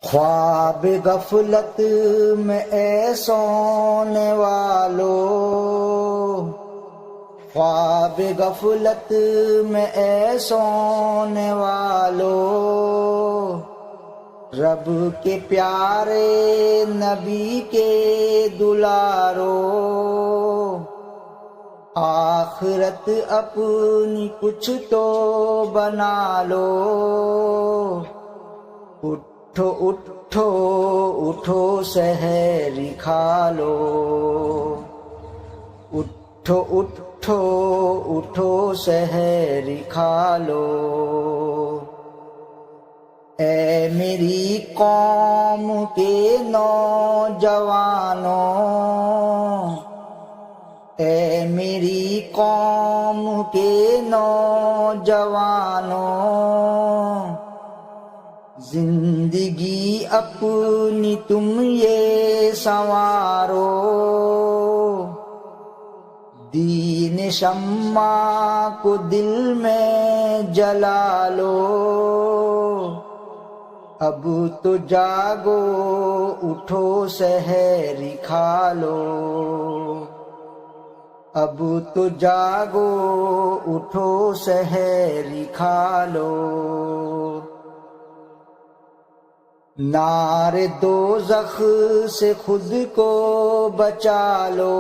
خواب غفلت میں اے سونے والو، خواب غفلت میں اے سونے والو، رب کے پیارے نبی کے دلارو، آخرت اپنی کچھ تو بنا لو، اٹھو اٹھو اٹھو سحری کھا لو، اٹھو اٹھو اٹھو سحری کھا لو۔ اے میری قوم کے نوجوانوں، اے میری قوم کے نوجوانوں، زندگی اپنی تم یہ سنوارو، دین شمع کو دل میں جلا لو، اب تو جاگو اٹھو سحری کھا لو، اب تو جاگو اٹھو سحری کھا لو۔ نار دوزخ سے خود کو بچا لو،